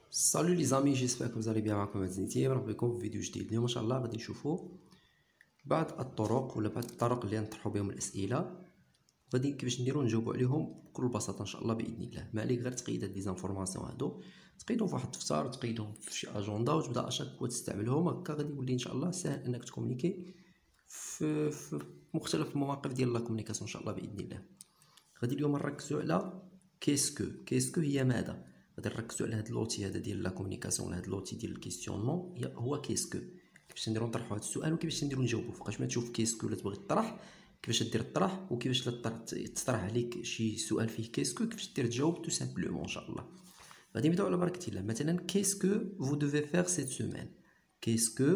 Salut les amis, j'espère que vous allez bien. معكم مازنيتي مرحبا بكم في فيديو جديد. اليوم ان شاء الله غادي نشوفوا بعض الطرق ولا بعض الطرق اللي نطرحوا بهم الاسئله غادي كيفاش نديروا نجاوبوا عليهم بكل بساطه ان شاء الله باذن الله. ما عليك غير تقيد هاد لي زانفورماسيون هادو، تقيدهم في واحد الدفتر، تقيدهم في شي اجنده وتبدا اشاك فوا تستعملهم. هكا غادي يولي ان شاء الله ساهل انك تكومونيكي في مختلف المواقف ديال لا كومونيكاسيون ان شاء الله باذن الله. غادي اليوم نركزوا على كيسكو هي ماذا. غادي نركزوا على هاد لوتي هذا ديال لا كومونيكاسيون، ولا هاد لوتي ديال الكيستيونمون هو كيسكو. كيفاش نديرو نطرحوا هاد السؤال وكيفاش نديرو نجاوبوا. فوقاش ما تشوف كيسكو ولا تبغي تطرح كيفاش دير الطرح، وكيفاش تطرح عليك شي سؤال فيه كيسكو كيفاش دير تجاوب تو سامبلومون ان شاء الله. غادي نبداو على بركه الله. مثلا كيسكو فو دوفي فير سيت سيمين. كيسكو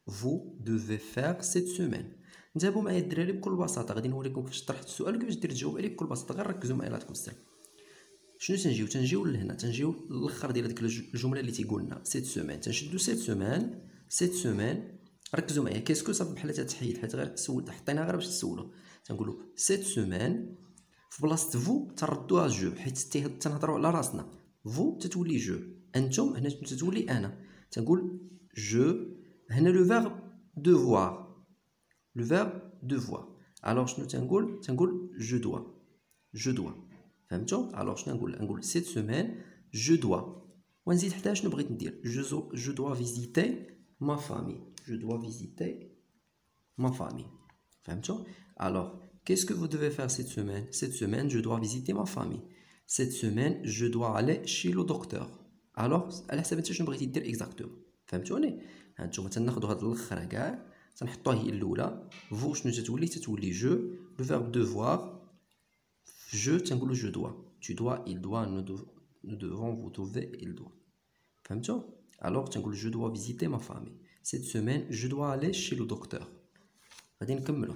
فو دوفي فير سيت سيمين. انتبهوا معايا الدراري بكل بساطه، غادي نوريكم كيفاش طرحت السؤال وكيفاش دير تجاوب عليه بكل بساطه. غير ركزوا معايا الله يعطيكم السلام. شنو تنجيو لهنا، تنجيو للاخر ديال هذيك الجمله اللي تيقولنا سيت سيمين. تنشدو سيت سيمين. ركزوا معايا. كيسكو صافي بحال تحيد، حيت غير حطيناها غير باش تسولوا. تنقولوا سيت سيمين في بلاصه فو تردوها جو، حيت تنهضروا على راسنا. فو تتولي جو، انتم هنا تتولي انا. تنقول جو هنا لو فيرب دوفوار، لو فيرب دوفوار. الوغ شنو تنقول جو دوا. فهمتوا؟ الوغ شنو نقول سيت سيمين جو دوا، ونزيد حتى شنو بغيت ندير. جو دوا فيزيتي ما فامي، جو دوا فيزيتي ما فامي. فهمتوا؟ الوغ qu'est-ce que vous devez faire cette semaine je dois visiter ma famille. cette semaine je dois aller chez le docteur. الوغ على حسب انت شنو بغيتي دير اكزاكتومون. فهمتوني؟ هانتوما تناخذوا هاد الاخر كاع تنحطوها هي الاولى. فو شنو تتولي جو، لو فيرب دوفوار. Je تنقولو je dois, tu dois, il doit, nous devons, vous devez, il doit. فهمتوا؟ alors تنقول je dois visiter ma famille. cette semaine je dois aller chez le docteur. غادي نكملو.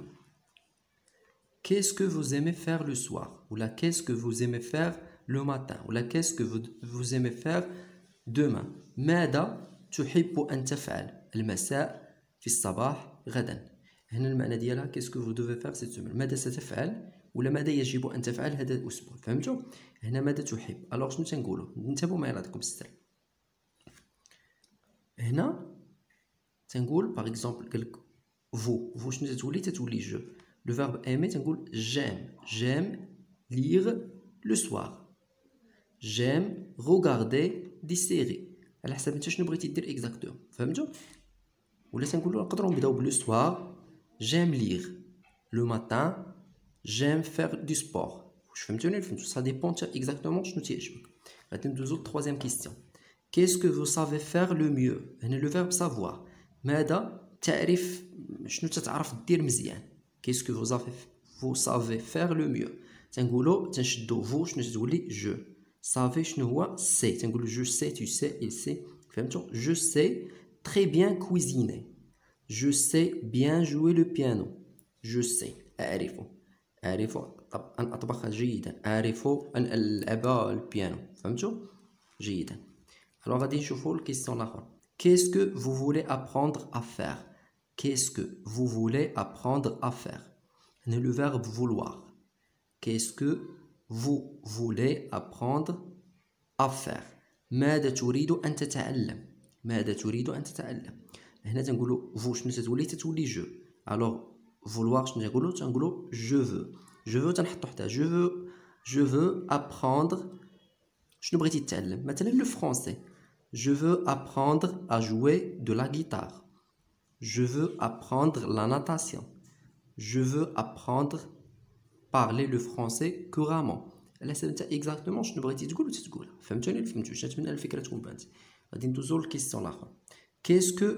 qu'est-ce que vous aimez faire le soir, ولا qu'est-ce que vous aimez faire le matin, ولا qu'est-ce que vous aimez faire demain. ماذا تحب أن تفعل المساء في الصباح غدا. هنا المعنى ديالها qu'est-ce que vous devez faire cette semaine. ماذا ستفعل ولا ماذا يجب أن تفعل هذا الأسبوع. فهمتوا؟ هنا ماذا تحب. الوغ شنو تنقولوا؟ انتبهوا معايا الله يعطيكم الستر. هنا تنقول باغ اكزومبل قالك فو شنو تتولي جو. لو فيرب ايمي تنقول جيم ليغ لو سوار، جيم غوغاردي دي سيري. على حسب انت شنو بغيتي دير اكزاكتوم. فهمتوا؟ ولا تنقولوا نقدروا نبداو بلو سوار جيم ليغ، لو ماتان j'aime faire du sport. واش فهمتوني؟ فهمتوا؟ ça dépend exactement شنو تيعجبك. غادي ندوزو للتروازيام كيستيون. qu'est-ce que vous savez faire le mieux. هنا لو فيرب savoir. ماذا تعرف، شنو تتعرف دير مزيان. qu'est-ce que vous savez faire le mieux. تنقولوا تنشدو فو شنو تتولي جو. savez شنو هو سي. تنقولوا je sais, tu sais, il sait. فهمتوا؟ je sais très bien cuisiner, je sais bien jouer le piano. je sais أعرف أن أطبخ جيدا، أعرف أن ألعب البيانو. فهمتوا؟ جيدا. alors غادي نشوفوا الكيستيون الآخر. qu'est-ce que vous voulez apprendre à faire. qu'est-ce que vous voulez apprendre à faire. هنا le verbe vouloir. qu'est-ce que vous voulez apprendre à faire. ماذا تريد أن تتعلم، ماذا تريد أن تتعلم. هنا تنقولوا فو شنو تتولي جو. alors vouloir شنو تنقولوا je veux تنحطو حتى je veux apprendre شنو بغيتي تتعلم. مثلا لو فرونسي je veux apprendre à jouer de la guitare, je veux apprendre la natation, je veux apprendre parler le français couramment. على حسب انت اكزاكتومون شنو بغيتي تقول وتتقول. فهمتوني؟ فهمتوش؟ نتمنى الفكره تكون بانت. غادي ندوزو للكيستيون الاخر. qu'est-ce que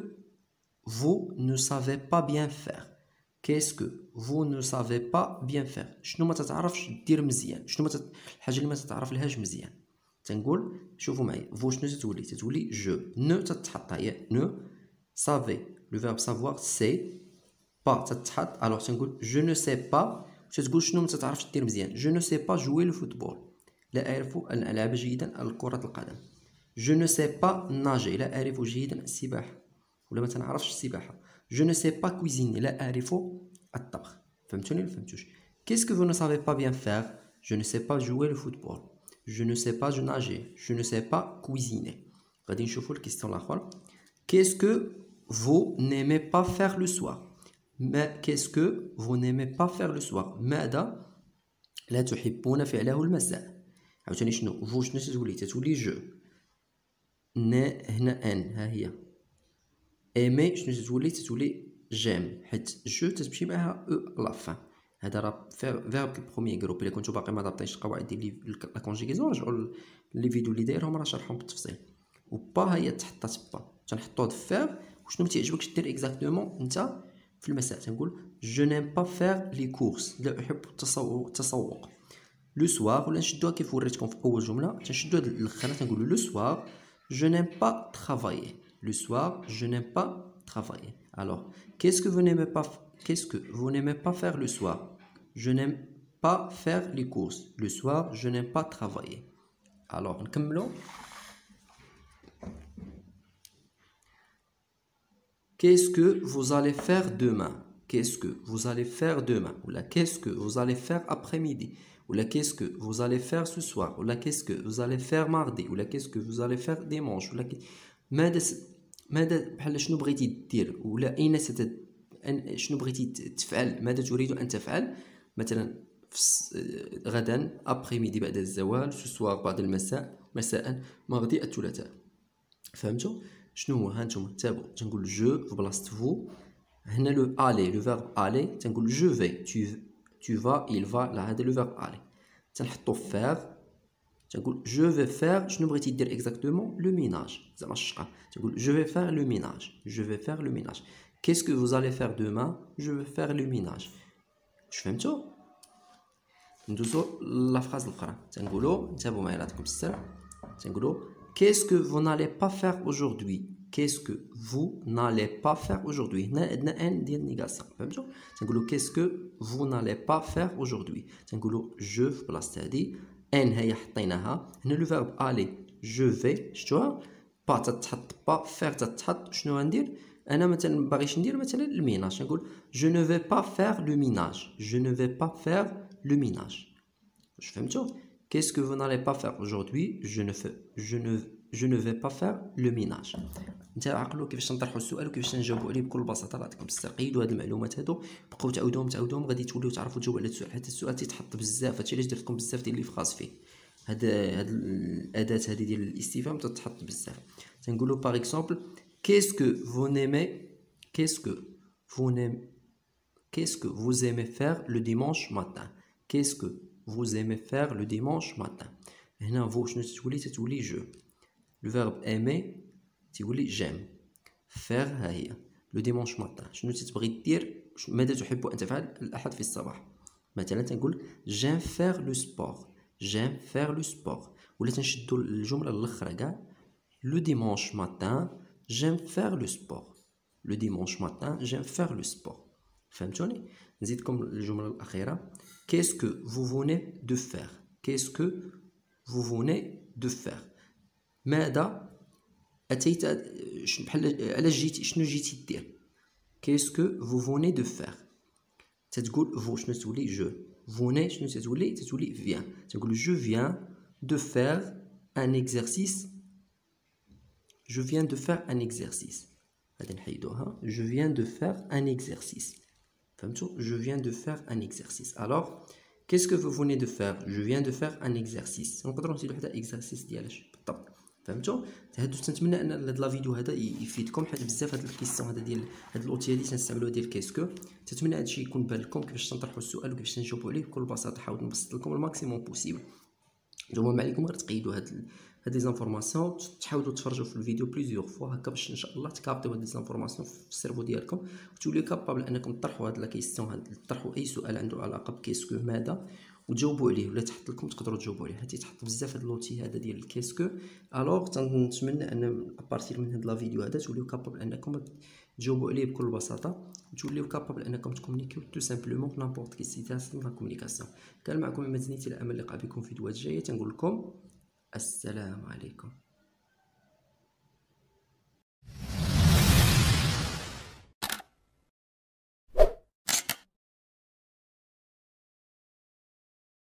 vous ne savez pas bien faire. qu'est-ce que vous ne savez pas bien faire. شنو ما تتعرفش دير مزيان، شنو الحاجه اللي ما تتعرف لهاش مزيان. تنقول شوفوا معايا فو شنو تتولي جو. نو تتحط هي نو. سافي لو فيرب سافوار سي. با تتحط. الوغ تنقول جو نو سي با، تتقول شنو ما تتعرفش دير مزيان. جو نو سي با جوي لو فوتبول، لا اعرف ان العب جيدا كرة القدم. جو نو سي با ناجي، لا اعرف جيدا السباحه ولا ما تنعرفش السباحه. je ne sais pas cuisiner، لا أعرف الطبخ. فهمتوني ولا فهمتوش؟ qu'est-ce que vous ne savez pas bien faire. je ne sais pas jouer le football, je ne sais pas nager, je ne sais pas cuisiner. غادي نشوفوا الكيستيون الاخر. Qu'est-ce que vous n'aimez pas faire le soir؟ qu'est-ce que vous n'aimez pas faire le soir؟ ماذا لا تحبون فعله المساء؟ عاوتاني شنو فو شنو تتولي جو هنا ان ها هي ايمي شنو تتولي جيم حيت جو تتمشي معها او لافان. هذا راه فيرب البروميير جروب. الا كنتو باقي ما ضبطينش القواعد ديال لا كونجيغيزون رجعوا لي فيديو اللي دايرهم راه شرحهم بالتفصيل. و با هي تحطات با تنحطوه في فيرب. وشنو ما تيعجبكش دير اكزاكتومون انت في المساء تنقول جو نيم با فير لي كورس، لا احب التسوق. لو سوار ولا نشدوها كيف وريتكم في اول جمله تنشدوها للاخر تنقولوا لو سوار جو نيم با travailler. Le soir, je n'aime pas travailler. Alors, qu'est-ce que vous n'aimez pas faire le soir? Je n'aime pas faire les courses. Le soir, je n'aime pas travailler. Alors, نكملوا. Qu'est-ce que vous allez faire demain? Qu'est-ce que vous allez faire demain? Ou là, qu'est-ce que vous allez faire après-midi? Ou là, qu'est-ce que vous allez faire ce soir? Ou là, qu'est-ce que vous allez faire mardi? Ou là, qu'est-ce que vous allez faire dimanche? Ou là, ماذا بحال شنو بغيتي دير ولا اين شنو بغيتي تفعل، ماذا تريد ان تفعل مثلا غدا ابري ميدي بعد الزوال، سوار بعد المساء، مساء مغدي الثلاثاء. فهمتوا شنو هو؟ ها نتوما تابعوا تنقول جو في بلاصه فو. هنا لو الي لو فيرب الي تنقول جو في tu vas il va. لا هذا لو فيرب الي تنحطو فير تنقول جو في فير. شنو بغيتي دير اكزاكتومون؟ لو ميناج زعما الشقه. تنقول جو في فير لو ميناج. جو في فير لو ميناج. كيس كو فوز الي فير دومان؟ جو في فير لو ميناج. واش فهمتوا؟ ندوزو لا فراز الاخرى تنقولوا انتبهوا معايا عطيكم السر. تنقولوا كيس كو فو نالي با فير اaujourd'hui. كيس كو فو نالي با فير aujourd'hui. هنا عندنا ان ديال نيغاسيون. فهمتوا؟ تنقولوا كيس كو فو نالي با فير aujourd'hui. تنقولوا جو في بلاصه هادي ان هي حطيناها. هنا لو فيرب الي جو في شفتوها با تتحط با فير تتحط. شنو غندير انا مثلا ما باغيش ندير مثلا الميناج نقول جو نو في با فير لو ميناج. جو نو في با فير لو ميناج. واش فهمتوا؟ qu'est-ce que vous n'allez pas faire aujourd'hui? je ne vais pas faire le ménage. انت عقلوا كيفاش نطرحوا السؤال وكيفاش نجاوبوا عليه بكل بساطه. نعطيكم السر. قيدوا هاد المعلومات هادو بقاو تعاودوهم غادي توليو تعرفوا تجاوبوا على السؤال. حتى السؤال تيتحط بزاف. هادشي علاش درت لكم بزاف ديال لي فراس فيه. هاد الاداه هذه ديال الاستفهام تتحط بزاف. تنقولوا باغ اكزومبل qu'est-ce que vous n'aimez qu'est-ce que vous aimez faire le dimanche matin. qu'est-ce que vous aimez faire le dimanche matin. هنا فو شنو تتولي جو. لو فيرب ايمي تيولي جيم. فير ها هي لو ديمونش ماتان. شنو تتبغي دير؟ ماذا تحب ان تفعل الاحد في الصباح؟ مثلا تنقول جيم فير لو سبور. جيم فير لو سبور. ولا تنشدو الجمله الاخرى كاع لو ديمونش ماتان جيم فير لو سبور. لو ديمونش ماتان جيم فير لو سبور. فهمتوني؟ نزيدكم الجمله الاخيره. qu'est-ce que vous venez de faire. qu'est-ce que vous venez de faire. ماذا اتيت بحال علاش جيتي شنو جيتي دير. qu'est-ce que vous venez de faire. تتقول فو شنو تولي جو. فوني شنو تتولي فيان. تقول جو فيان دو فير ان اكزرسيس. جو فيان دو فير ان اكزرسيس. غادي نحيدوها. جو فيان دو فير ان اكزرسيس. فهمتوا؟ جو فيان دو فير ان اكزرسيس. الوغ qu'est-ce que vous venez de faire. je viens de faire un exercice. نقدروا نزيدوا حتى اكزرسيس ديالاش بالضبط. فهمتوا؟ هادو تنتمنى ان هاد لا فيديو هذا يفيدكم حيت بزاف هاد الكيسيون هذا ديال هاد الاوتي هادي تنستعملوها ديال كيسكو. تنتمنى هادشي يكون بان لكم كيفاش تنطرحوا السؤال وكيفاش نجاوبوا عليه بكل بساطه. حاولت نبسط لكم الماكسيموم بوسيبل. نتوما ما عليكم غير تقيدوا هاد لي زانفورماسيون. تحاولوا تفرجوا في الفيديو بليزيور فوا هكا باش ان شاء الله تكابطيو هاد لي زانفورماسيون في السيرفو ديالكم وتوليو كابابل انكم تطرحوا هاد لا كيسيون هاد تطرحوا اي سؤال عنده علاقه بكيسكو ماذا وتجاوبوا عليه. ولا تحط لكم تقدروا تجاوبوا عليه. حتى تحط بزاف هاد لوتي هذا ديال الكيسكو. الوغ تنتمنى ان ابارتير من هاد لا فيديو هذا توليو كابابل انكم تجاوبوا عليه بكل بساطه وتوليو كابابل انكم تكومونيكيو تو سامبلومون في نابورت كي سيتاسيون لا كومونيكاسيون. كان معكم محمد زنيتي. الى امل اللقاء بكم في فيديوهات جايه. تنقول لكم السلام عليكم.